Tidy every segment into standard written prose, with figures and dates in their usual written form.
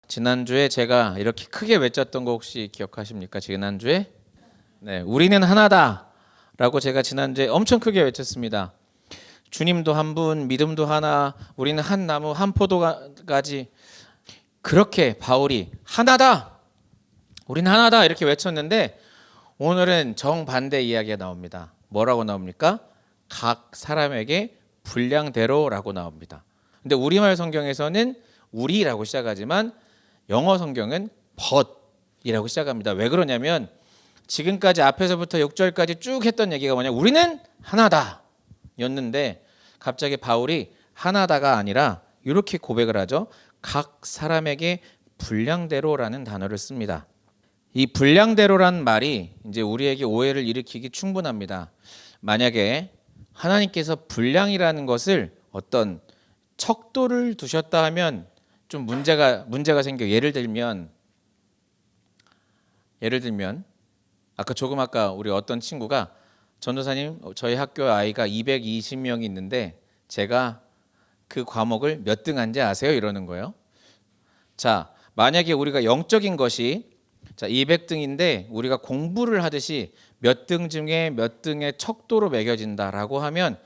지난주에 제가 이렇게 크게 외쳤던 거 혹시 기억하십니까? 지난주에? 네, 우리는 하나다라고 제가 지난주에 엄청 크게 외쳤습니다. 주님도 한 분, 믿음도 하나, 우리는 한 나무, 한 포도가지. 그렇게 바울이 하나다, 우리는 하나다 이렇게 외쳤는데 오늘은 정반대 이야기가 나옵니다. 뭐라고 나옵니까? 각 사람에게 분량대로라고 나옵니다. 근데 우리말 성경에서는 우리라고 시작하지만 영어 성경은 but이라고 시작합니다. 왜 그러냐면 지금까지 앞에서부터 6절까지 쭉 했던 얘기가 뭐냐, 우리는 하나다 였는데 갑자기 바울이 하나다가 아니라 이렇게 고백을 하죠. 각 사람에게 분량대로라는 단어를 씁니다. 이 분량대로란 말이 이제 우리에게 오해를 일으키기 충분합니다. 만약에 하나님께서 분량이라는 것을 어떤 척도를 두셨다 하면 좀 문제가 생겨요. 예를 들면 아까 우리 어떤 친구가 전도사님, 저희 학교 아이가 220명이 있는데 제가 그 과목을 몇 등 한지 아세요? 이러는 거예요. 자, 만약에 우리가 영적인 것이 200등인데 우리가 공부를 하듯이 몇 등 중에 몇 등의 척도로 매겨진다라고 하면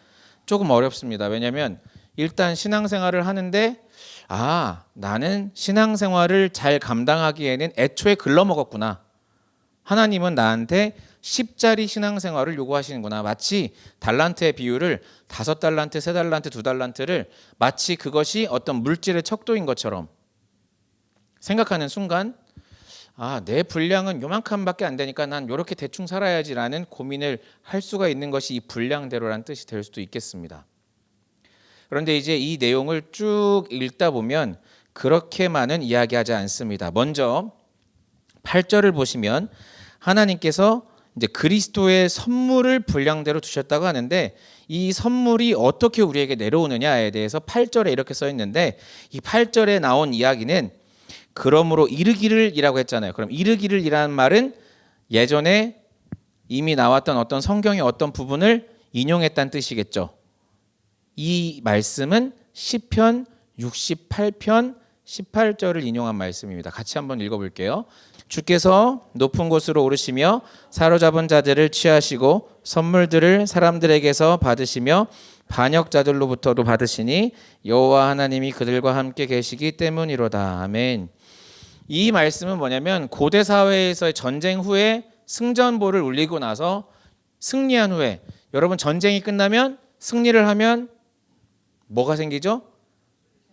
조금 어렵습니다. 왜냐하면 일단 신앙생활을 하는데 나는 신앙생활을 잘 감당하기에는 애초에 글러먹었구나. 하나님은 나한테 10짜리 신앙생활을 요구하시는구나. 마치 달란트의 비율을 5달란트, 3달란트, 2달란트를 마치 그것이 어떤 물질의 척도인 것처럼 생각하는 순간 내 분량은 요만큼밖에 안 되니까 난 요렇게 대충 살아야지라는 고민을 할 수가 있는 것이 이 분량대로라는 뜻이 될 수도 있겠습니다. 그런데 이제 이 내용을 쭉 읽다 보면 그렇게만은 이야기하지 않습니다. 먼저 8절을 보시면 하나님께서 이제 그리스도의 선물을 분량대로 두셨다고 하는데 이 선물이 어떻게 우리에게 내려오느냐에 대해서 8절에 이렇게 써 있는데 이 8절에 나온 이야기는 그러므로 이르기를이라고 했잖아요. 그럼 이르기를이라는 말은 예전에 이미 나왔던 어떤 성경의 어떤 부분을 인용했다는 뜻이겠죠. 이 말씀은 시편 68편 18절을 인용한 말씀입니다. 같이 한번 읽어볼게요. 주께서 높은 곳으로 오르시며 사로잡은 자들을 취하시고 선물들을 사람들에게서 받으시며 반역자들로부터도 받으시니 여호와 하나님이 그들과 함께 계시기 때문이로다. 아멘. 이 말씀은 뭐냐면 고대 사회에서의 전쟁 후에 승전보를 울리고 나서 승리한 후에 여러분 전쟁이 끝나면 승리를 하면 뭐가 생기죠?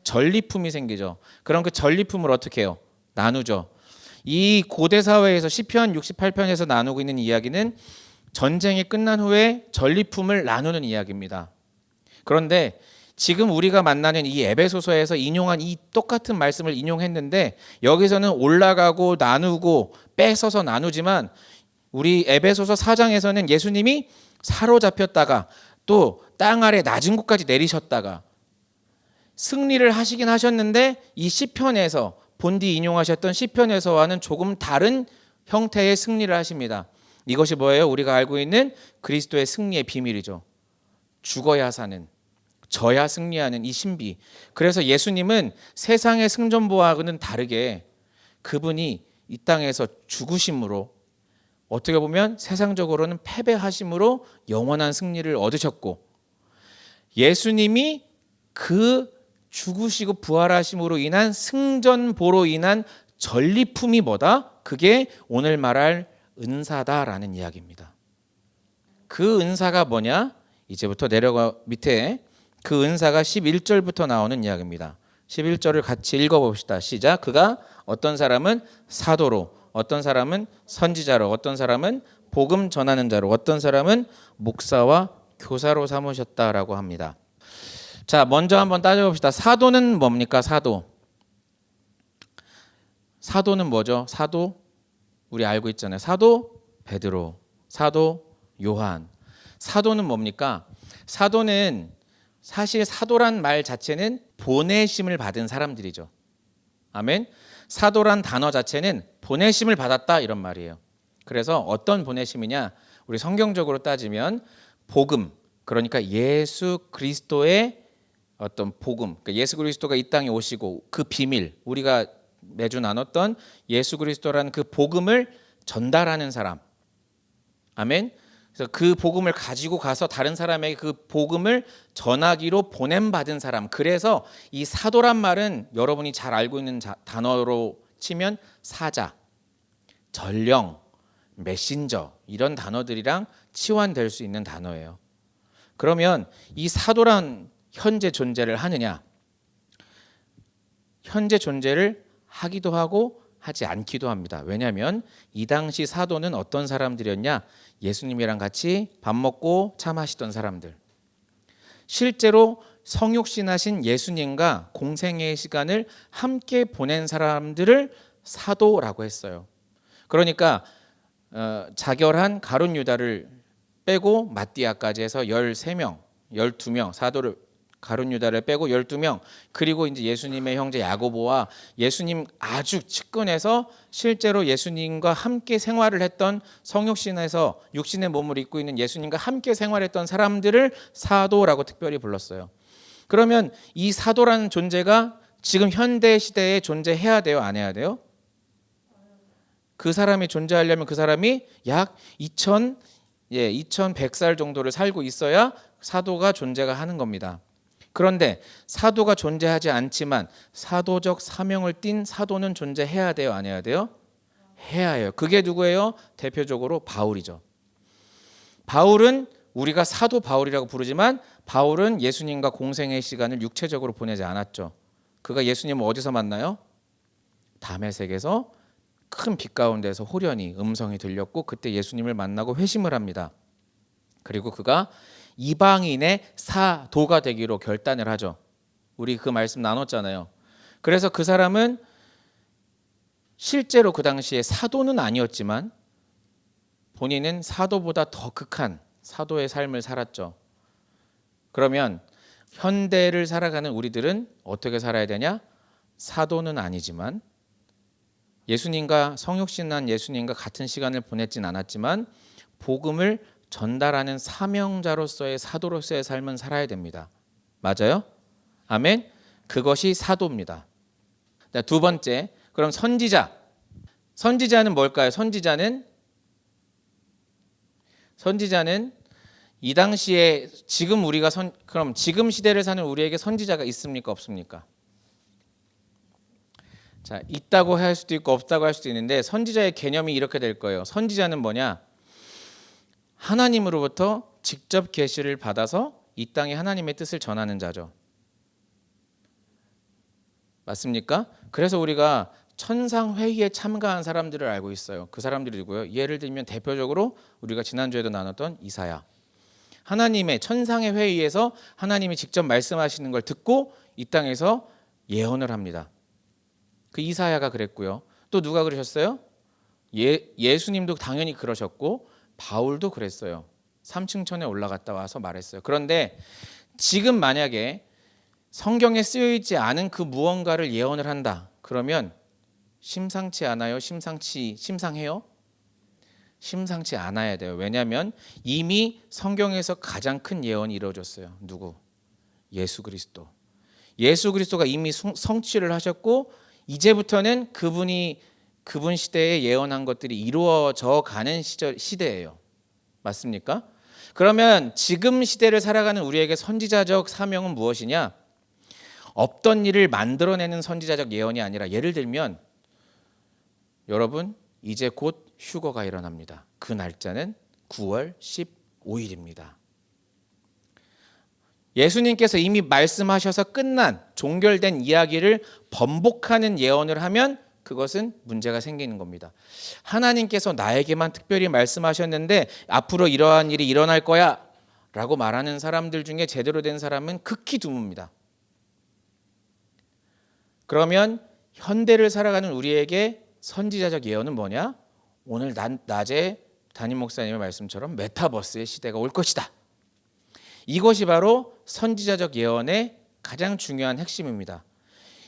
전리품이 생기죠. 그럼 그 전리품을 어떻게 해요? 나누죠. 이 고대 사회에서 시편 68편에서 나누고 있는 이야기는 전쟁이 끝난 후에 전리품을 나누는 이야기입니다. 그런데 지금 우리가 만나는 이 에베소서에서 인용한 이 똑같은 말씀을 인용했는데 여기서는 올라가고 나누고 뺏어서 나누지만 우리 에베소서 4장에서는 예수님이 사로잡혔다가 또 땅 아래 낮은 곳까지 내리셨다가 승리를 하시긴 하셨는데 이 시편에서 본디 인용하셨던 시편에서와는 조금 다른 형태의 승리를 하십니다. 이것이 뭐예요? 우리가 알고 있는 그리스도의 승리의 비밀이죠. 죽어야 사는, 져야 승리하는 이 신비. 그래서 예수님은 세상의 승전보와는 다르게 그분이 이 땅에서 죽으심으로 어떻게 보면 세상적으로는 패배하심으로 영원한 승리를 얻으셨고 예수님이 그 죽으시고 부활하심으로 인한 승전보로 인한 전리품이 뭐다? 그게 오늘 말할 은사다라는 이야기입니다. 그 은사가 뭐냐? 이제부터 내려가 밑에 그 은사가 11절부터 나오는 이야기입니다. 11절을 같이 읽어봅시다. 시작. 그가 어떤 사람은 사도로, 어떤 사람은 선지자로, 어떤 사람은 복음 전하는 자로, 어떤 사람은 목사와 교사로 삼으셨다라고 합니다. 자, 먼저 한번 따져봅시다. 사도는 뭡니까? 사도는 뭐죠? 사도 우리 알고 있잖아요. 사도 베드로, 사도 요한. 사도는 뭡니까? 사도는 사실 사도란 말 자체는 보내심을 받은 사람들이죠. 아멘. 사도란 단어 자체는 보내심을 받았다 이런 말이에요. 그래서 어떤 보내심이냐? 우리 성경적으로 따지면 복음, 그러니까 예수 그리스도의 어떤 복음, 그러니까 예수 그리스도가 이 땅에 오시고 그 비밀, 우리가 매주 나눴던 예수 그리스도라는 그 복음을 전달하는 사람. 아멘. 그래서 그 복음을 가지고 가서 다른 사람에게 그 복음을 전하기로 보냄받은 사람. 그래서 이 사도란 말은 여러분이 잘 알고 있는 단어로 치면 사자, 전령, 메신저 이런 단어들이랑 치환될 수 있는 단어예요. 그러면 이 사도란 현재 존재를 하느냐? 현재 존재를 하기도 하고 하지 않기도 합니다. 왜냐하면 이 당시 사도는 어떤 사람들이었냐? 예수님이랑 같이 밥 먹고 차 마시던 사람들. 실제로 성육신하신 예수님과 공생의 시간을 함께 보낸 사람들을 사도라고 했어요. 그러니까 자결한 가룟 유다를 빼고 마띠아까지 해서 13명, 12명 사도를 가룟 유다를 빼고 12명, 그리고 이제 예수님의 형제 야고보와 예수님 아주 측근에서 실제로 예수님과 함께 생활을 했던 성육신에서 육신의 몸을 입고 있는 예수님과 함께 생활했던 사람들을 사도라고 특별히 불렀어요. 그러면 이 사도라는 존재가 지금 현대 시대에 존재해야 돼요, 안 해야 돼요? 그 사람이 존재하려면 그 사람이 약 2100살 정도를 살고 있어야 사도가 존재가 하는 겁니다. 그런데 사도가 존재하지 않지만 사도적 사명을 띤 사도는 존재해야 돼요, 안 해야 돼요? 해야 해요. 그게 누구예요? 대표적으로 바울이죠. 바울은 우리가 사도 바울이라고 부르지만 바울은 예수님과 공생의 시간을 육체적으로 보내지 않았죠. 그가 예수님을 어디서 만나요? 다메섹에서 큰 빛 가운데서 호련히 음성이 들렸고 그때 예수님을 만나고 회심을 합니다. 그리고 그가 이방인의 사도가 되기로 결단을 하죠. 우리 그 말씀 나눴잖아요. 그래서 그 사람은 실제로 그 당시에 사도는 아니었지만 본인은 사도보다 더 극한 사도의 삶을 살았죠. 그러면 현대를 살아가는 우리들은 어떻게 살아야 되냐? 사도는 아니지만 예수님과 성육신한 예수님과 같은 시간을 보냈진 않았지만 복음을 전달하는 사명자로서의 사도로서의 삶은 살아야 됩니다. 맞아요? 아멘. 그것이 사도입니다. 두 번째, 그럼 선지자. 선지자는 뭘까요? 선지자는 이 당시에 지금 우리가 그럼 지금 시대를 사는 우리에게 선지자가 있습니까? 없습니까? 자, 있다고 할 수도 있고 없다고 할 수도 있는데 선지자의 개념이 이렇게 될 거예요. 선지자는 뭐냐? 하나님으로부터 직접 계시를 받아서 이 땅에 하나님의 뜻을 전하는 자죠. 맞습니까? 그래서 우리가 천상회의에 참가한 사람들을 알고 있어요. 그 사람들이 누구예요? 예를 들면 대표적으로 우리가 지난주에도 나눴던 이사야. 하나님의 천상의 회의에서 하나님이 직접 말씀하시는 걸 듣고 이 땅에서 예언을 합니다. 그 이사야가 그랬고요. 또 누가 그러셨어요? 예수님도 당연히 그러셨고 바울도 그랬어요. 3층천에 올라갔다 와서 말했어요. 그런데 지금 만약에 성경에 쓰여 있지 않은 그 무언가를 예언을 한다. 그러면 심상치 않아요? 심상해요? 심상치 않아야 돼요. 왜냐하면 이미 성경에서 가장 큰 예언이 이루어졌어요. 누구? 예수 그리스도. 예수 그리스도가 이미 성취를 하셨고 이제부터는 그분 시대에 예언한 것들이 이루어져 가는 시대예요. 맞습니까? 그러면 지금 시대를 살아가는 우리에게 선지자적 사명은 무엇이냐? 없던 일을 만들어내는 선지자적 예언이 아니라 예를 들면 여러분 이제 곧 휴거가 일어납니다. 그 날짜는 9월 15일입니다. 예수님께서 이미 말씀하셔서 끝난 종결된 이야기를 번복하는 예언을 하면 그것은 문제가 생기는 겁니다. 하나님께서 나에게만 특별히 말씀하셨는데 앞으로 이러한 일이 일어날 거야 라고 말하는 사람들 중에 제대로 된 사람은 극히 드뭅니다. 그러면 현대를 살아가는 우리에게 선지자적 예언은 뭐냐? 오늘 낮에 담임 목사님의 말씀처럼 메타버스의 시대가 올 것이다. 이것이 바로 선지자적 예언의 가장 중요한 핵심입니다.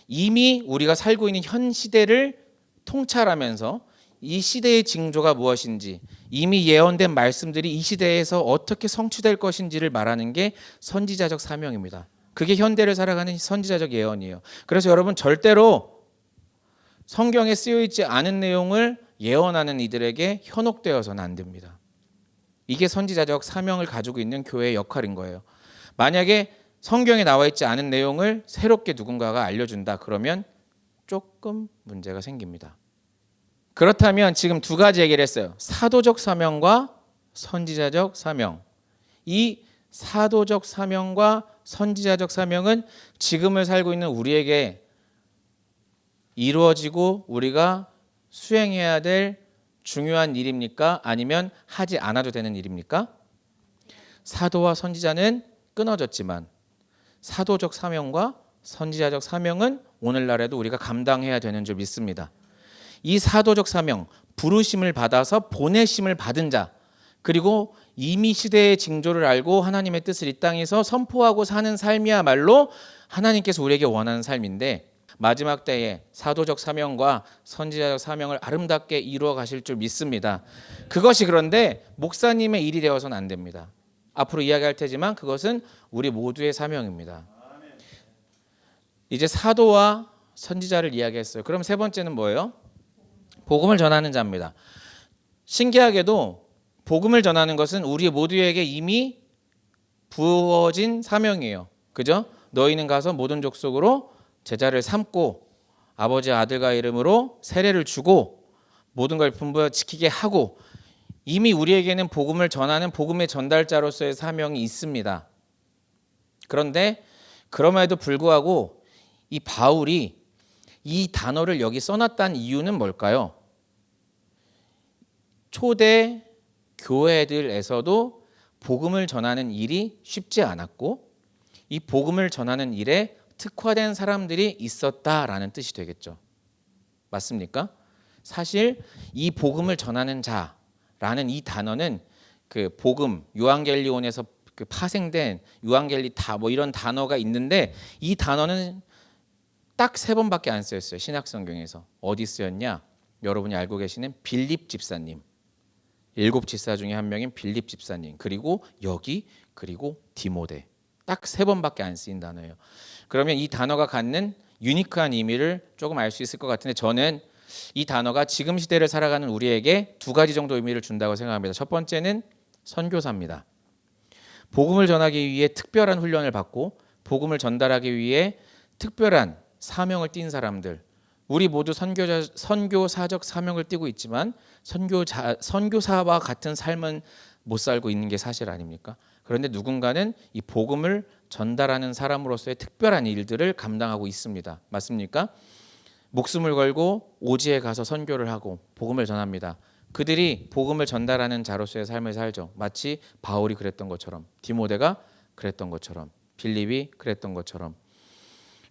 이미 우리가 살고 있는 현 시대를 통찰하면서 이 시대의 징조가 무엇인지 이미 예언된 말씀들이 이 시대에서 어떻게 성취될 것인지를 말하는 게 선지자적 사명입니다. 그게 현대를 살아가는 선지자적 예언이에요. 그래서 여러분 절대로 성경에 쓰여 있지 않은 내용을 예언하는 이들에게 현혹되어서는 안 됩니다. 이게 선지자적 사명을 가지고 있는 교회의 역할인 거예요. 만약에 성경에 나와 있지 않은 내용을 새롭게 누군가가 알려준다 그러면 조금 문제가 생깁니다. 그렇다면 지금 두 가지 얘기를 했어요. 사도적 사명과 선지자적 사명. 이 사도적 사명과 선지자적 사명은 지금을 살고 있는 우리에게 이루어지고 우리가 수행해야 될 중요한 일입니까? 아니면 하지 않아도 되는 일입니까? 사도와 선지자는 끊어졌지만 사도적 사명과 선지자적 사명은 오늘날에도 우리가 감당해야 되는 줄 믿습니다. 이 사도적 사명, 부르심을 받아서 보내심을 받은 자, 그리고 이미 시대의 징조를 알고 하나님의 뜻을 이 땅에서 선포하고 사는 삶이야말로 하나님께서 우리에게 원하는 삶인데, 마지막 때에 사도적 사명과 선지자적 사명을 아름답게 이루어 가실 줄 믿습니다. 그것이 그런데 목사님의 일이 되어서는 안 됩니다. 앞으로 이야기할 테지만 그것은 우리 모두의 사명입니다. 이제 사도와 선지자를 이야기했어요. 그럼 세 번째는 뭐예요? 복음을 전하는 자입니다. 신기하게도 복음을 전하는 것은 우리 모두에게 이미 부어진 사명이에요. 그죠? 너희는 가서 모든 족속으로 제자를 삼고 아버지 아들과 이름으로 세례를 주고 모든 걸 분부하여 지키게 하고, 이미 우리에게는 복음을 전하는 복음의 전달자로서의 사명이 있습니다. 그런데 그럼에도 불구하고 이 바울이 이 단어를 여기 써놨다는 이유는 뭘까요? 초대 교회들에서도 복음을 전하는 일이 쉽지 않았고 이 복음을 전하는 일에 특화된 사람들이 있었다라는 뜻이 되겠죠. 맞습니까? 사실 이 복음을 전하는 자라는 이 단어는 그 복음, 유앙겔리온에서 그 파생된 유앙겔리타 뭐 이런 단어가 있는데, 이 단어는 딱 3번밖에 안 쓰였어요. 신약성경에서. 어디 쓰였냐? 여러분이 알고 계시는 빌립 집사님, 7 집사 중에 한 명인 빌립 집사님, 그리고 여기, 그리고 디모데. 딱 3번밖에 안 쓰인 단어예요. 그러면 이 단어가 갖는 유니크한 의미를 조금 알 수 있을 것 같은데, 저는 이 단어가 지금 시대를 살아가는 우리에게 2가지 정도 의미를 준다고 생각합니다. 첫 번째는 선교사입니다. 복음을 전하기 위해 특별한 훈련을 받고 복음을 전달하기 위해 특별한 사명을 띈 사람들, 우리 모두 선교사적 사명을 띠고 있지만 선교사와 같은 삶은 못 살고 있는 게 사실 아닙니까? 그런데 누군가는 이 복음을 전달하는 사람으로서의 특별한 일들을 감당하고 있습니다. 맞습니까? 목숨을 걸고 오지에 가서 선교를 하고 복음을 전합니다. 그들이 복음을 전달하는 자로서의 삶을 살죠. 마치 바울이 그랬던 것처럼, 디모데가 그랬던 것처럼, 빌립이 그랬던 것처럼.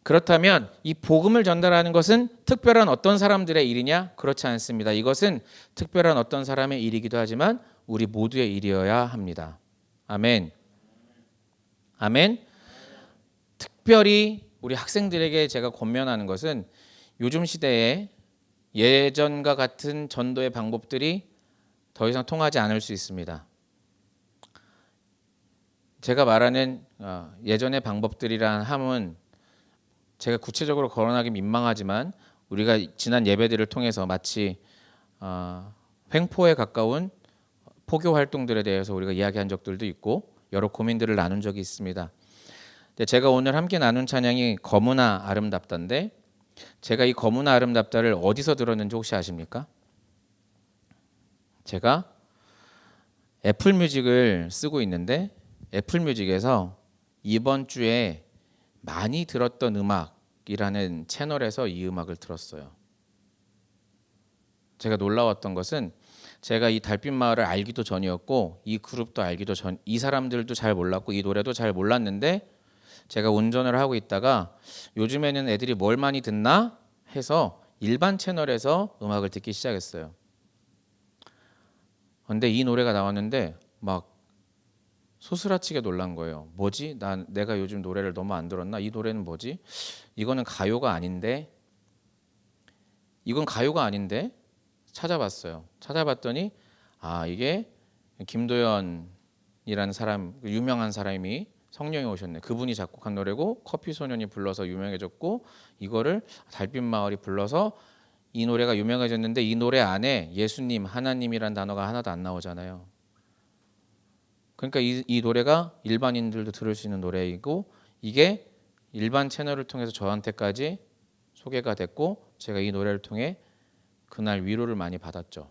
그렇다면 이 복음을 전달하는 것은 특별한 어떤 사람들의 일이냐? 그렇지 않습니다. 이것은 특별한 어떤 사람의 일이기도 하지만 우리 모두의 일이어야 합니다. 아멘. 아멘. 특별히 우리 학생들에게 제가 권면하는 것은 요즘 시대에 예전과 같은 전도의 방법들이 더 이상 통하지 않을 수 있습니다. 제가 말하는 예전의 방법들이란 함은 제가 구체적으로 거론하기 민망하지만 우리가 지난 예배들을 통해서 마치 횡포에 가까운 포교 활동들에 대해서 우리가 이야기한 적들도 있고 여러 고민들을 나눈 적이 있습니다. 제가 오늘 함께 나눈 찬양이 거무나 아름답다인데, 제가 이 거무나 아름답다를 어디서 들었는지 혹시 아십니까? 제가 애플 뮤직을 쓰고 있는데 애플 뮤직에서 이번 주에 많이 들었던 음악이라는 채널에서 이 음악을 들었어요. 제가 놀라웠던 것은 제가 이 달빛마을을 알기도 전이었고 이 그룹도 알기도 전, 이 사람들도 잘 몰랐고 이 노래도 잘 몰랐는데, 제가 운전을 하고 있다가 요즘에는 애들이 뭘 많이 듣나 해서 일반 채널에서 음악을 듣기 시작했어요. 근데 이 노래가 나왔는데 막 소스라치게 놀란 거예요. 뭐지? 내가 요즘 노래를 너무 안 들었나? 이 노래는 뭐지? 이거는 가요가 아닌데? 이건 가요가 아닌데? 찾아봤어요. 찾아봤더니 이게 김도연이라는 사람, 유명한 사람이 성령이 오셨네. 그분이 작곡한 노래고 커피소년이 불러서 유명해졌고 이거를 달빛마을이 불러서 이 노래가 유명해졌는데 이 노래 안에 예수님, 하나님이란 단어가 하나도 안 나오잖아요. 그러니까 이 노래가 일반인들도 들을 수 있는 노래이고 이게 일반 채널을 통해서 저한테까지 소개가 됐고 제가 이 노래를 통해 그날 위로를 많이 받았죠.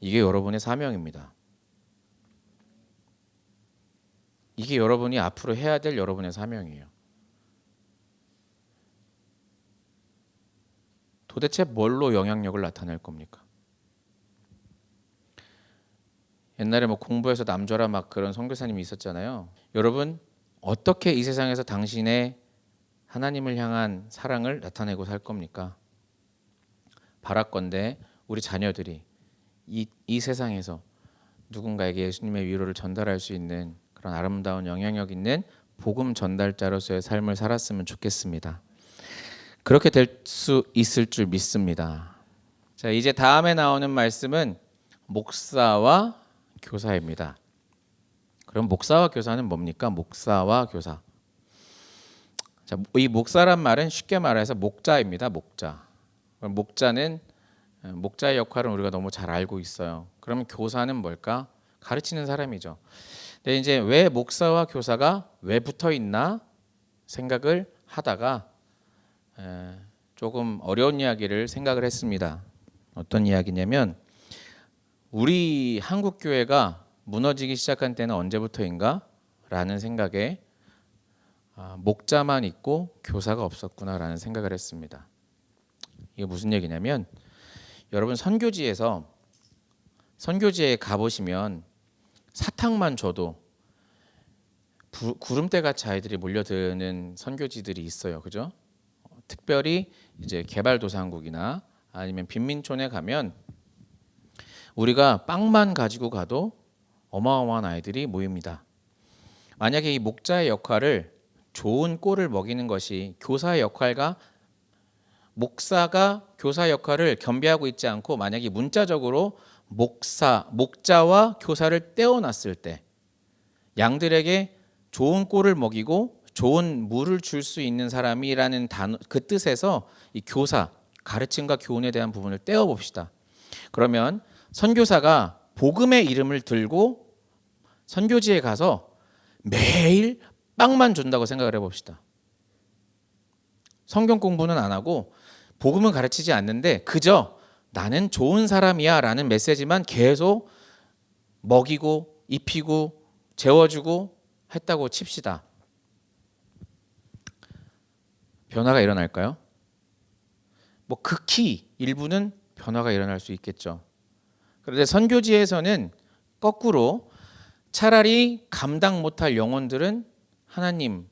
이게 여러분의 사명입니다. 이게 여러분이 앞으로 해야 될 여러분의 사명이에요. 도대체 뭘로 영향력을 나타낼 겁니까? 옛날에 뭐 공부해서 남줘라 막 그런 선교사님이 있었잖아요. 여러분 어떻게 이 세상에서 당신의 하나님을 향한 사랑을 나타내고 살 겁니까? 바랄건대 우리 자녀들이 이 세상에서 누군가에게 예수님의 위로를 전달할 수 있는 그런 아름다운 영향력 있는 복음 전달자로서의 삶을 살았으면 좋겠습니다. 그렇게 될 수 있을 줄 믿습니다. 자, 이제 다음에 나오는 말씀은 목사와 교사입니다. 그럼 목사와 교사는 뭡니까? 목사와 교사. 자, 이 목사란 말은 쉽게 말해서 목자입니다. 목자. 목자는 목자의 역할은 우리가 너무 잘 알고 있어요. 그러면 교사는 뭘까? 가르치는 사람이죠. 근데 이제 왜 목사와 교사가 왜 붙어 있나 생각을 하다가 조금 어려운 이야기를 생각을 했습니다. 어떤 이야기냐면 우리 한국 교회가 무너지기 시작한 때는 언제부터인가? 라는 생각에 목자만 있고 교사가 없었구나라는 생각을 했습니다. 이게 무슨 얘기냐면 여러분 선교지에 가보시면 사탕만 줘도 구름대 같이 아이들이 몰려드는 선교지들이 있어요. 그죠? 특별히 이제 개발도상국이나 아니면 빈민촌에 가면 우리가 빵만 가지고 가도 어마어마한 아이들이 모입니다. 만약에 이 목자의 역할을 좋은 꼴을 먹이는 것이 교사의 역할과 목사가 교사 역할을 겸비하고 있지 않고 만약에 문자적으로 목자와 교사를 떼어놨을 때 양들에게 좋은 꼴을 먹이고 좋은 물을 줄 수 있는 사람이라는 단어, 그 뜻에서 이 교사, 가르침과 교훈에 대한 부분을 떼어 봅시다. 그러면 선교사가 복음의 이름을 들고 선교지에 가서 매일 빵만 준다고 생각을 해봅시다. 성경 공부는 안 하고 복음은 가르치지 않는데 그저 나는 좋은 사람이야 라는 메시지만 계속 먹이고 입히고 재워주고 했다고 칩시다. 변화가 일어날까요? 뭐 극히 일부는 변화가 일어날 수 있겠죠. 그런데 선교지에서는 거꾸로 차라리 감당 못할 영혼들은 하나님,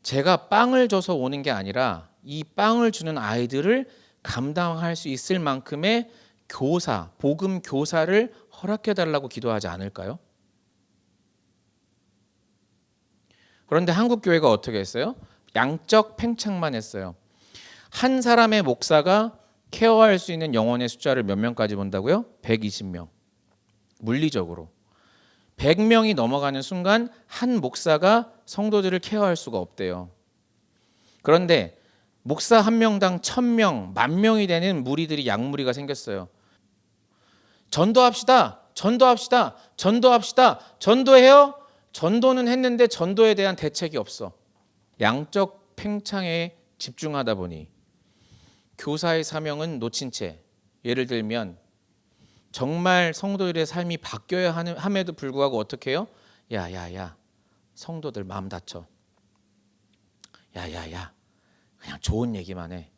제가 빵을 줘서 오는 게 아니라 이 빵을 주는 아이들을 감당할 수 있을 만큼의 교사, 복음 교사를 허락해 달라고 기도하지 않을까요? 그런데 한국 교회가 어떻게 했어요? 양적 팽창만 했어요. 한 사람의 목사가 케어할 수 있는 영혼의 숫자를 몇 명까지 본다고요? 120명. 물리적으로. 100명이 넘어가는 순간 한 목사가 성도들을 케어할 수가 없대요. 그런데 목사 한 명당 1000명, 10,000명이 되는 무리들이 양무리가 생겼어요. 전도합시다. 전도합시다. 전도합시다. 전도해요? 전도는 했는데 전도에 대한 대책이 없어. 양적 팽창에 집중하다 보니 교사의 사명은 놓친 채, 예를 들면 정말 성도들의 삶이 바뀌어야 함에도 불구하고 어떻게 해요? 야야야, 성도들 마음 다쳐. 야야야, 그냥 좋은 얘기만 해.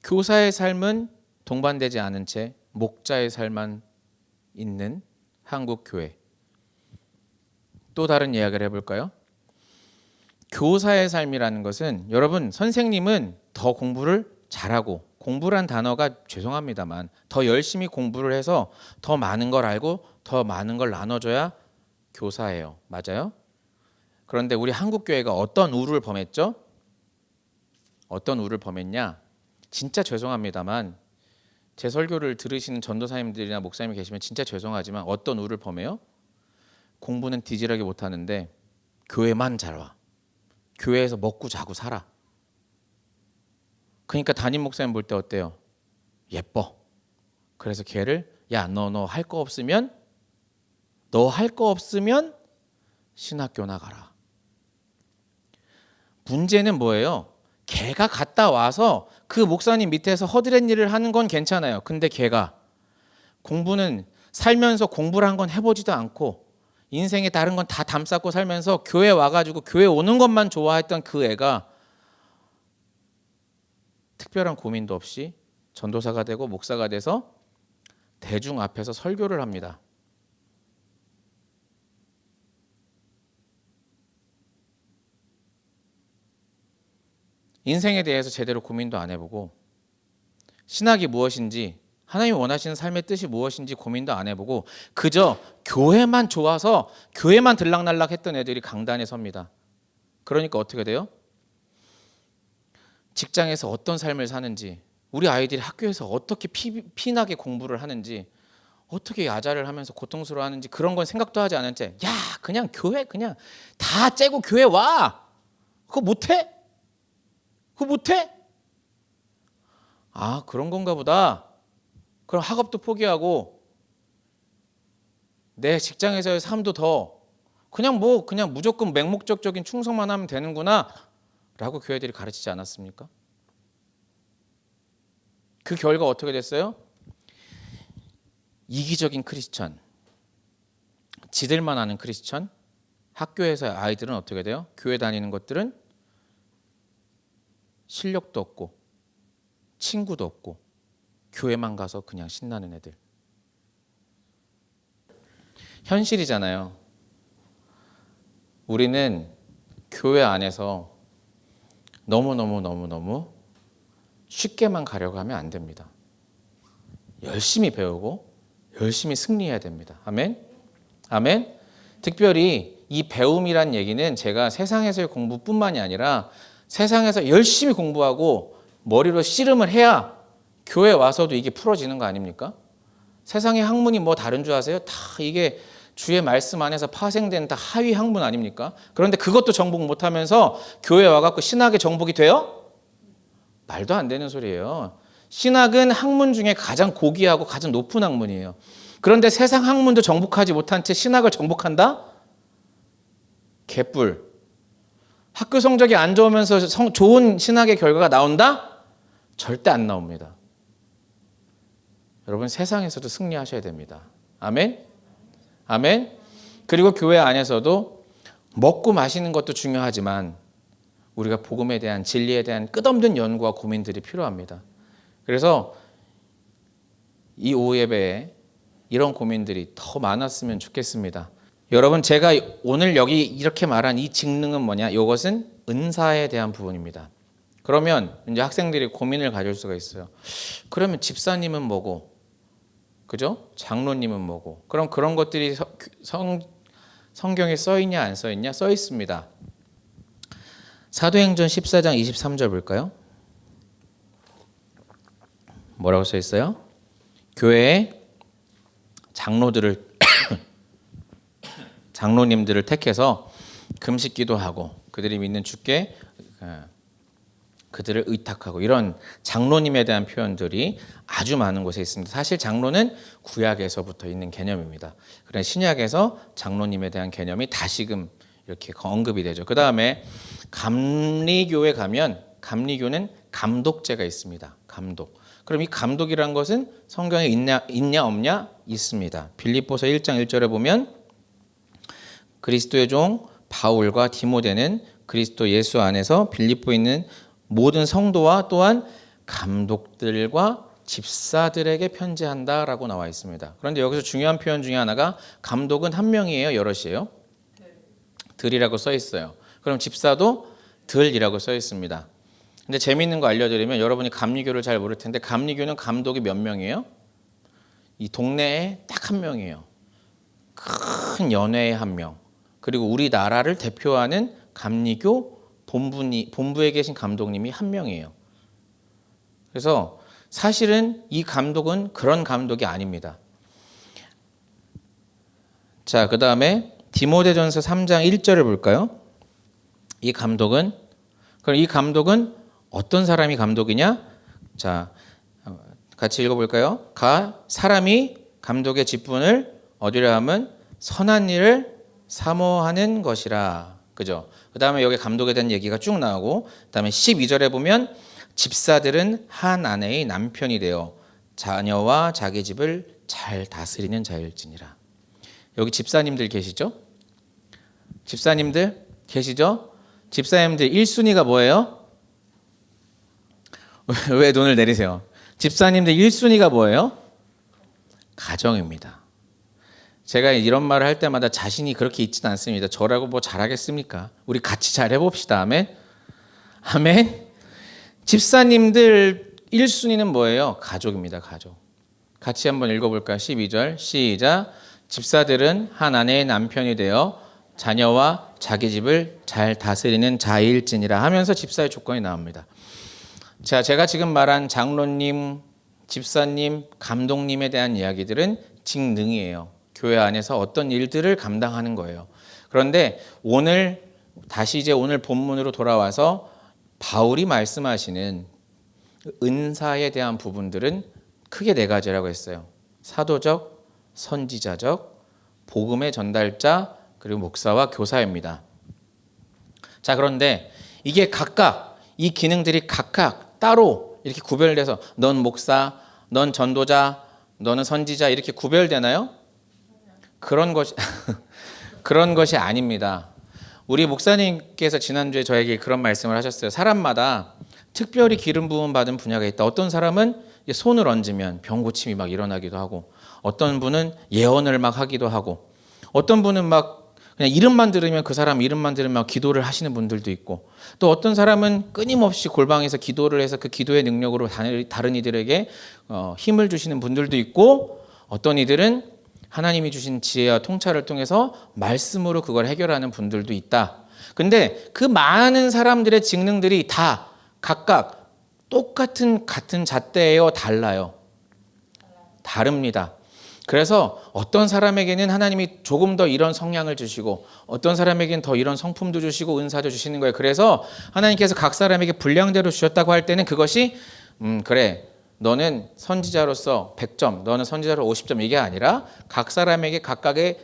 교사의 삶은 동반되지 않은 채 목자의 삶만 있는 한국 교회. 또 다른 이야기를 해볼까요? 교사의 삶이라는 것은 여러분 선생님은 더 공부를 잘하고 공부란 단어가 죄송합니다만 더 열심히 공부를 해서 더 많은 걸 알고 더 많은 걸 나눠줘야 교사예요. 맞아요? 그런데 우리 한국 교회가 어떤 우를 범했죠? 어떤 우를 범했냐? 진짜 죄송합니다만 제 설교를 들으시는 전도사님들이나 목사님이 계시면 진짜 죄송하지만 어떤 우를 범해요? 공부는 뒤질하게 못하는데 교회만 잘 와. 교회에서 먹고 자고 살아. 그러니까 담임 목사님 볼 때 어때요? 예뻐. 그래서 걔를 야, 너 할 거 없으면 신학교 나가라. 문제는 뭐예요? 걔가 갔다 와서 그 목사님 밑에서 허드렛 일을 하는 건 괜찮아요. 근데 걔가 공부는 살면서 공부를 한 건 해보지도 않고 인생에 다른 건 다 담쌓고 살면서 교회 와가지고 교회 오는 것만 좋아했던 그 애가 특별한 고민도 없이 전도사가 되고 목사가 돼서 대중 앞에서 설교를 합니다. 인생에 대해서 제대로 고민도 안 해보고 신학이 무엇인지 하나님이 원하시는 삶의 뜻이 무엇인지 고민도 안 해보고 그저 교회만 좋아서 교회만 들락날락 했던 애들이 강단에 섭니다. 그러니까 어떻게 돼요? 직장에서 어떤 삶을 사는지, 우리 아이들이 학교에서 어떻게 피나게 공부를 하는지, 어떻게 야자를 하면서 고통스러워하는지 그런 건 생각도 하지 않은 채 야, 그냥 교회 그냥 다 째고 교회 와. 그거 못해? 그거 못해? 아, 그런 건가 보다. 그럼 학업도 포기하고 내 직장에서의 삶도 더 그냥 무조건 맹목적적인 충성만 하면 되는구나 라고 교회들이 가르치지 않았습니까? 그 결과 어떻게 됐어요? 이기적인 크리스천, 지들만 아는 크리스천, 학교에서 아이들은 어떻게 돼요? 교회 다니는 것들은 실력도 없고 친구도 없고 교회만 가서 그냥 신나는 애들. 현실이잖아요. 우리는 교회 안에서 너무 쉽게만 가려고 하면 안 됩니다. 열심히 배우고 열심히 승리해야 됩니다. 아멘? 아멘? 특별히 이 배움이란 얘기는 제가 세상에서의 공부뿐만이 아니라 세상에서 열심히 공부하고 머리로 씨름을 해야 교회 와서도 이게 풀어지는 거 아닙니까? 세상의 학문이 뭐 다른 줄 아세요? 다 이게 주의 말씀 안에서 파생된 다 하위 학문 아닙니까? 그런데 그것도 정복 못하면서 교회 와갖고 신학의 정복이 돼요? 말도 안 되는 소리예요. 신학은 학문 중에 가장 고귀하고 가장 높은 학문이에요. 그런데 세상 학문도 정복하지 못한 채 신학을 정복한다? 개뿔. 학교 성적이 안 좋으면서 좋은 신학의 결과가 나온다? 절대 안 나옵니다. 여러분 세상에서도 승리하셔야 됩니다. 아멘? 아멘? 그리고 교회 안에서도 먹고 마시는 것도 중요하지만 우리가 복음에 대한 진리에 대한 끝없는 연구와 고민들이 필요합니다. 그래서 이 오후 예배에 이런 고민들이 더 많았으면 좋겠습니다. 여러분 제가 오늘 여기 이렇게 말한 이 직능은 뭐냐? 이것은 은사에 대한 부분입니다. 그러면 이제 학생들이 고민을 가질 수가 있어요. 그러면 집사님은 뭐고? 그죠? 장로님은 뭐고? 그럼 그런 것들이 성경에 써 있냐 안 써 있냐? 써 있습니다. 사도행전 14장 23절 볼까요? 뭐라고 써 있어요? 교회에 장로님들을 택해서 금식 기도하고 그들이 믿는 주께 그들을 의탁하고 이런 장로님에 대한 표현들이 아주 많은 곳에 있습니다. 사실 장로는 구약에서부터 있는 개념입니다. 그런데 신약에서 장로님에 대한 개념이 다시금 이렇게 언급이 되죠. 그 다음에 감리교에 가면 감리교는 감독제가 있습니다. 감독. 그럼 이 감독이란 것은 성경에 있냐 없냐? 있습니다. 빌립보서 1장 1절에 보면 그리스도의 종 바울과 디모데는 그리스도 예수 안에서 빌립보에 있는 모든 성도와 또한 감독들과 집사들에게 편지한다라고 나와 있습니다. 그런데 여기서 중요한 표현 중에 하나가 감독은 한 명이에요, 여럿이에요? 들이라고 써 있어요. 그럼 집사도 들이라고 써 있습니다. 근데 재미있는 거 알려드리면 여러분이 감리교를 잘 모를 텐데 감리교는 감독이 몇 명이에요? 이 동네에 딱 한 명이에요. 큰 연회에 한 명. 그리고 우리나라를 대표하는 감리교 본부에 계신 감독님이 한 명이에요. 그래서 사실은 이 감독은 그런 감독이 아닙니다. 자, 그 다음에 디모데전서 3장 1절을 볼까요? 이 감독은 그럼 이 감독은 어떤 사람이 감독이냐? 자, 같이 읽어볼까요? 사람이 감독의 직분을 어디로 하면 선한 일을 사모하는 것이라. 그죠? 그 다음에 여기 감독에 대한 얘기가 쭉 나오고, 그 다음에 12절에 보면 집사들은 한 아내의 남편이 되어 자녀와 자기 집을 잘 다스리는 자일지니라. 여기 집사님들 계시죠? 집사님들 계시죠? 집사님들 1순위가 뭐예요? 왜 눈을 내리세요? 집사님들 1순위가 뭐예요? 가정입니다. 제가 이런 말을 할 때마다 자신이 그렇게 있지는 않습니다. 저라고 뭐 잘하겠습니까? 우리 같이 잘 해봅시다. 아멘. 아멘. 집사님들 1순위는 뭐예요? 가족입니다. 가족. 같이 한번 읽어볼까요? 12절 시작. 집사들은 한 아내의 남편이 되어 자녀와 자기 집을 잘 다스리는 자일지니라 하면서 집사의 조건이 나옵니다. 자, 제가 지금 말한 장로님, 집사님, 감독님에 대한 이야기들은 직능이에요. 교회 안에서 어떤 일들을 감당하는 거예요. 그런데 오늘 다시 이제 오늘 본문으로 돌아와서 바울이 말씀하시는 은사에 대한 부분들은 크게 네 가지라고 했어요. 사도적, 선지자적, 복음의 전달자, 그리고 목사와 교사입니다. 자, 그런데 이게 각각 이 기능들이 각각 따로 이렇게 구별돼서 넌 목사, 넌 전도자, 너는 선지자 이렇게 구별되나요? 그런 것이 아닙니다. 우리 목사님께서 지난주에 저에게 그런 말씀을 하셨어요. 사람마다 특별히 기름 부음 받은 분야가 있다. 어떤 사람은 손을 얹으면 병 고침이 막 일어나기도 하고, 어떤 분은 예언을 막 하기도 하고, 어떤 분은 막 그냥 이름만 들으면 그 사람 이름만 들으면 기도를 하시는 분들도 있고, 또 어떤 사람은 끊임없이 골방에서 기도를 해서 그 기도의 능력으로 다른 이들에게 힘을 주시는 분들도 있고, 어떤 이들은 하나님이 주신 지혜와 통찰을 통해서 말씀으로 그걸 해결하는 분들도 있다. 근데 그 많은 사람들의 직능들이 다 각각 같은 잣대예요? 달라요? 다릅니다. 그래서 어떤 사람에게는 하나님이 조금 더 이런 성향을 주시고, 어떤 사람에게는 더 이런 성품도 주시고 은사도 주시는 거예요. 그래서 하나님께서 각 사람에게 분량대로 주셨다고 할 때는 그것이 그래, 너는 선지자로서 100점, 너는 선지자로 50점 이게 아니라 각 사람에게 각각의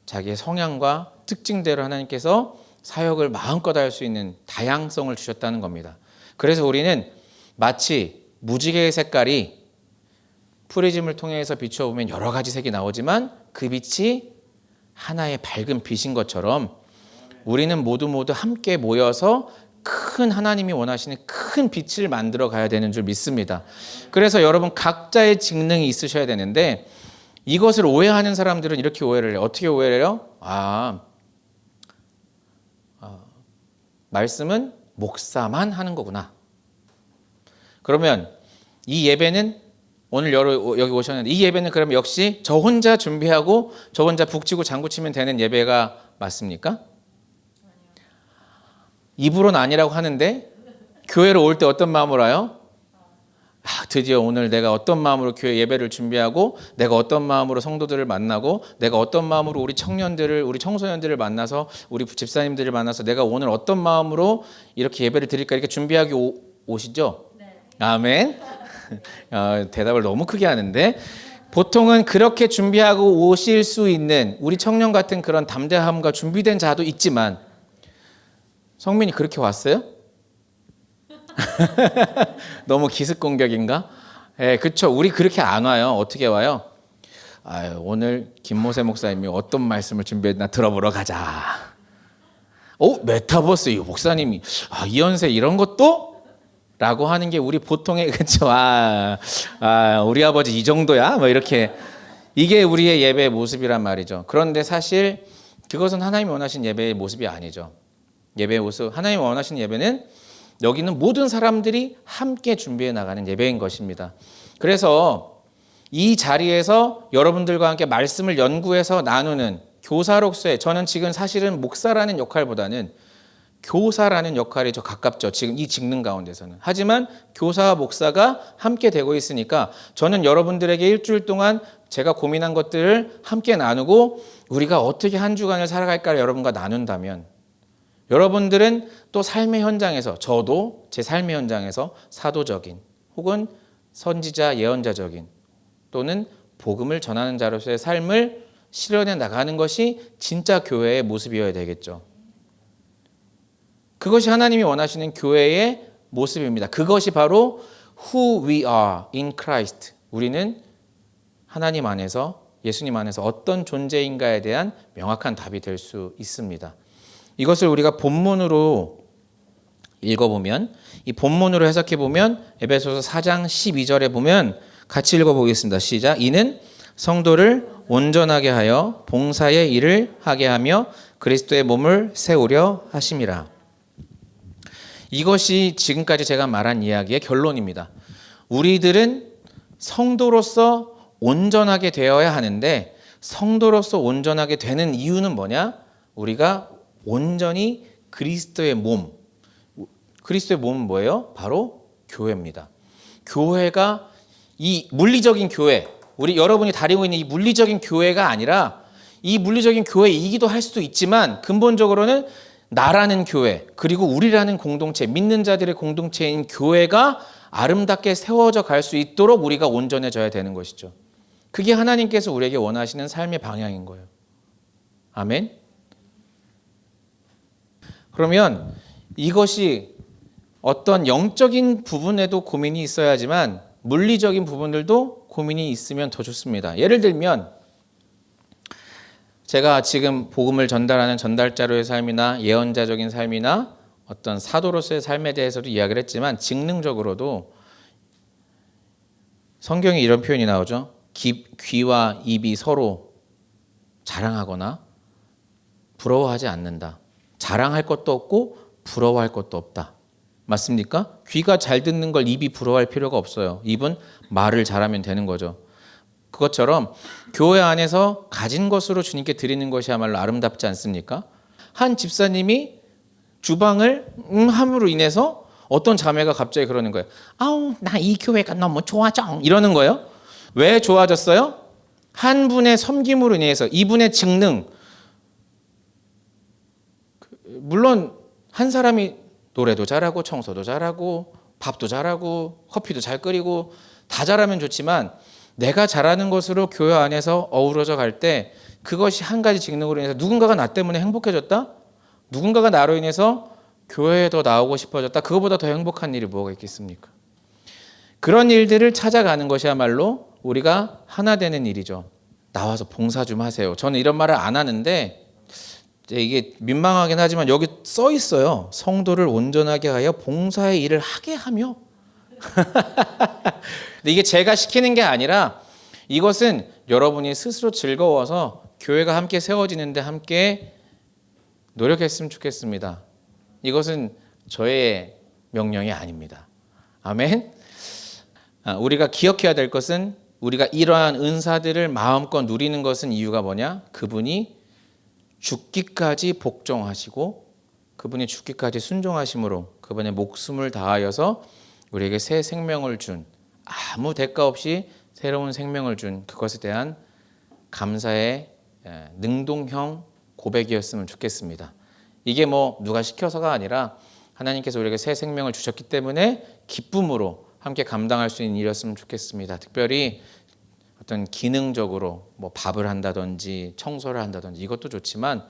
자기의 성향과 특징대로 하나님께서 사역을 마음껏 할 수 있는 다양성을 주셨다는 겁니다. 그래서 우리는 마치 무지개의 색깔이 프리즘을 통해서 비춰보면 여러 가지 색이 나오지만 그 빛이 하나의 밝은 빛인 것처럼 우리는 모두 함께 모여서 큰 하나님이 원하시는 큰 빛을 만들어 가야 되는 줄 믿습니다. 그래서 여러분 각자의 직능이 있으셔야 되는데, 이것을 오해하는 사람들은 이렇게 오해를 해요. 어떻게 오해를 해요? 말씀은 목사만 하는 거구나. 그러면 이 예배는 오늘 여기 오셨는데 이 예배는 그러면 역시 저 혼자 준비하고 저 혼자 북치고 장구치면 되는 예배가 맞습니까? 입으로는 아니라고 하는데 교회로 올 때 어떤 마음으로 와요? 드디어 오늘 내가 어떤 마음으로 교회 예배를 준비하고, 내가 어떤 마음으로 성도들을 만나고, 내가 어떤 마음으로 우리 청년들을, 우리 청소년들을 만나서, 우리 집사님들을 만나서 내가 오늘 어떤 마음으로 이렇게 예배를 드릴까 이렇게 준비하기 오시죠? 네. 아멘. 대답을 너무 크게 하는데, 보통은 그렇게 준비하고 오실 수 있는 우리 청년 같은 그런 담대함과 준비된 자도 있지만, 성민이 그렇게 왔어요? 너무 기습 공격인가? 예, 그렇죠. 우리 그렇게 안 와요. 어떻게 와요? 오늘 김모세 목사님이 어떤 말씀을 준비했나 들어보러 가자. 메타버스 이 목사님이 이연세 이런 것도? 라고 하는 게 우리 보통의 그렇죠. 우리 아버지 이 정도야? 뭐 이렇게 이게 우리의 예배의 모습이란 말이죠. 그런데 사실 그것은 하나님이 원하신 예배의 모습이 아니죠. 예배의 모습, 하나님이 원하신 예배는 여기는 모든 사람들이 함께 준비해 나가는 예배인 것입니다. 그래서 이 자리에서 여러분들과 함께 말씀을 연구해서 나누는 교사로서의, 저는 지금 사실은 목사라는 역할보다는 교사라는 역할이 더 가깝죠. 지금 이 직능 가운데서는. 하지만 교사와 목사가 함께 되고 있으니까 저는 여러분들에게 일주일 동안 제가 고민한 것들을 함께 나누고 우리가 어떻게 한 주간을 살아갈까 여러분과 나눈다면 여러분들은 또 삶의 현장에서, 저도 제 삶의 현장에서 사도적인 혹은 선지자 예언자적인 또는 복음을 전하는 자로서의 삶을 실현해 나가는 것이 진짜 교회의 모습이어야 되겠죠. 그것이 하나님이 원하시는 교회의 모습입니다. 그것이 바로 who we are in Christ. 우리는 하나님 안에서, 예수님 안에서 어떤 존재인가에 대한 명확한 답이 될 수 있습니다. 이것을 우리가 본문으로 읽어보면, 이 본문으로 해석해보면 에베소서 4장 12절에 보면 같이 읽어보겠습니다. 시작. 이는 성도를 온전하게 하여 봉사의 일을 하게 하며 그리스도의 몸을 세우려 하심이라. 이것이 지금까지 제가 말한 이야기의 결론입니다. 우리들은 성도로서 온전하게 되어야 하는데, 성도로서 온전하게 되는 이유는 뭐냐? 우리가 온전히 그리스도의 몸, 그리스도의 몸은 뭐예요? 바로 교회입니다. 교회가 이 물리적인 교회, 우리 여러분이 다니고 있는 이 물리적인 교회가 아니라, 이 물리적인 교회이기도 할 수도 있지만 근본적으로는 나라는 교회, 그리고 우리라는 공동체, 믿는 자들의 공동체인 교회가 아름답게 세워져 갈 수 있도록 우리가 온전해져야 되는 것이죠. 그게 하나님께서 우리에게 원하시는 삶의 방향인 거예요. 아멘. 그러면 이것이 어떤 영적인 부분에도 고민이 있어야지만 물리적인 부분들도 고민이 있으면 더 좋습니다. 예를 들면 제가 지금 복음을 전달하는 전달자로의 삶이나 예언자적인 삶이나 어떤 사도로서의 삶에 대해서도 이야기를 했지만, 직능적으로도 성경에 이런 표현이 나오죠. 귀와 입이 서로 자랑하거나 부러워하지 않는다. 자랑할 것도 없고 부러워할 것도 없다. 맞습니까? 귀가 잘 듣는 걸 입이 부러워할 필요가 없어요. 입은 말을 잘하면 되는 거죠. 그것처럼 교회 안에서 가진 것으로 주님께 드리는 것이야말로 아름답지 않습니까? 한 집사님이 주방을 함으로 인해서 어떤 자매가 갑자기 그러는 거예요. 아우, 나 이 교회가 너무 좋아져. 이러는 거예요. 왜 좋아졌어요? 한 분의 섬김으로 인해서, 이분의 직능. 물론 한 사람이 노래도 잘하고 청소도 잘하고 밥도 잘하고 커피도 잘 끓이고 다 잘하면 좋지만, 내가 잘하는 것으로 교회 안에서 어우러져 갈 때 그것이 한 가지 직능으로 인해서 누군가가 나 때문에 행복해졌다? 누군가가 나로 인해서 교회에 더 나오고 싶어졌다? 그거보다 더 행복한 일이 뭐가 있겠습니까? 그런 일들을 찾아가는 것이야말로 우리가 하나 되는 일이죠. 나와서 봉사 좀 하세요. 저는 이런 말을 안 하는데 이게 민망하긴 하지만 여기 써 있어요. 성도를 온전하게 하여 봉사의 일을 하게 하며. 근데 이게 제가 시키는 게 아니라 이것은 여러분이 스스로 즐거워서 교회가 함께 세워지는데 함께 노력했으면 좋겠습니다. 이것은 저의 명령이 아닙니다. 아멘. 우리가 기억해야 될 것은, 우리가 이러한 은사들을 마음껏 누리는 것은 이유가 뭐냐? 그분이 죽기까지 복종하시고 그분이 죽기까지 순종하심으로 그분의 목숨을 다하여서 우리에게 새 생명을 준, 아무 대가 없이 새로운 생명을 준 그것에 대한 감사의 능동형 고백이었으면 좋겠습니다. 이게 뭐 누가 시켜서가 아니라 하나님께서 우리에게 새 생명을 주셨기 때문에 기쁨으로 함께 감당할 수 있는 일이었으면 좋겠습니다. 특별히 어떤 기능적으로 뭐 밥을 한다든지 청소를 한다든지 이것도 좋지만,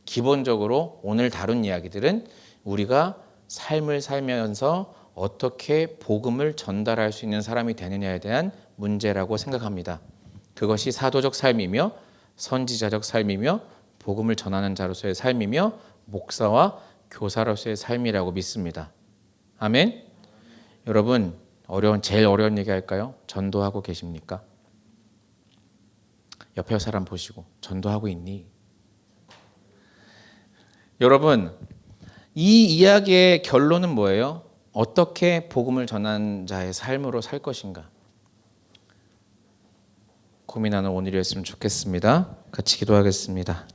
기본적으로 오늘 다룬 이야기들은 우리가 삶을 살면서 어떻게 복음을 전달할 수 있는 사람이 되느냐에 대한 문제라고 생각합니다. 그것이 사도적 삶이며 선지자적 삶이며 복음을 전하는 자로서의 삶이며 목사와 교사로서의 삶이라고 믿습니다. 아멘. 여러분, 제일 어려운 얘기 할까요? 전도하고 계십니까? 옆에 사람 보시고 전도하고 있니? 여러분, 이 이야기의 결론은 뭐예요? 어떻게 복음을 전하는 자의 삶으로 살 것인가? 고민하는 오늘이었으면 좋겠습니다. 같이 기도하겠습니다.